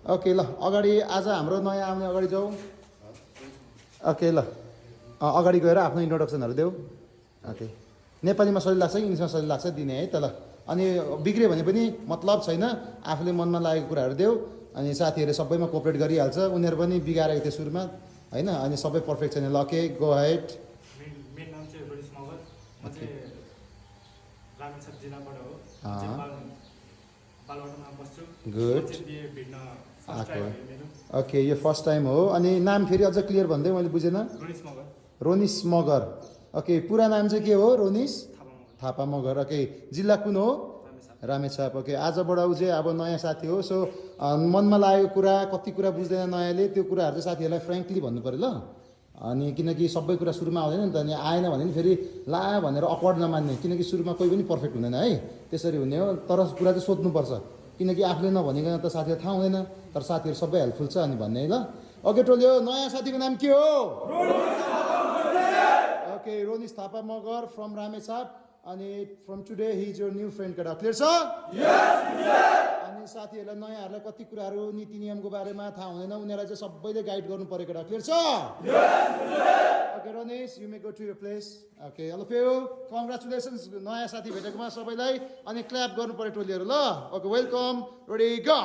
okay ल अगाडि आज हाम्रो नयाँ आउने अगाडि जाउँ ओके ल अगाडि गएर आफ्नो इन्ट्रोडक्सनहरू देऊ ओके नेपालीमा सजिलो लाग्छ इङ्ग्लिसमा सजिलो लाग्छ दिने है त ल अनि बिग्रियो भने पनि मतलब छैन आफूले मनमा लागेको कुराहरू देऊ अनि साथीहरूले सबैमा कोअपरेट गरिहाल्छ उनीहरू पनि बिगारेको थियो सुरुमा होइन अनि सबै पर्फेक्ट छैन ल ओके गो हेड मेन नाम चाहिँ रोनिस मगर म चाहिँ रामेछाप जिल्लाबाट हो बालवाटामा बस्छु गुड भिड्न आएको ओके यो फर्स्ट टाइम हो अनि नाम फेरि अझ क्लियर भन्दै मैले बुझेन रोनिस मगर रोनिस मगर ओके पुरा नाम चाहिँ के हो रोनिस थापा मगर ओके जिल्ला कुन हो रामेछाप ओके आजबाट ऊ चाहिँ अब नयाँ साथी हो सो मनमा लागेको कुरा कति कुरा बुझ्दैन नयाँले त्यो कुराहरू चाहिँ साथीहरूलाई फ्रेङ्कली भन्नु पऱ्यो ल अनि किनकि सबै कुरा सुरुमा आउँदैन नि त अनि आएन भने नि फेरि ला भनेर अक्वर्ड नमान्ने किनकि सुरुमा कोही पनि पर्फेक्ट हुँदैन है त्यसरी हुने हो तर कुरा चाहिँ सोध्नुपर्छ किनकि आफूले नभनिकन त साथीलाई थाहा हुँदैन तर साथीहरू सबै हेल्पफुल छ अनि भन्ने ल ओके टोल्यो नयाँ साथीको नाम के हो ओके रोनिस थापा मगर फ्रम रामेछाप अनि from today he is your new friend केटा क्लियर छ अनि साथीहरूलाई नयाँहरूलाई कति कुराहरू नीति नियमको बारेमा थाहा हुँदैन उनीहरूलाई चाहिँ सबैले गाइड गर्नु पऱ्यो केटा क्लियर छ okay Ronish you may go to your place okay hello फेयो कङ्ग्रेचुलेसन्स नयाँ साथी भेटेकोमा सबैलाई अनि क्ल्याप गर्नु पऱ्यो टोलीहरू ल ओके वेलकम रेडी गो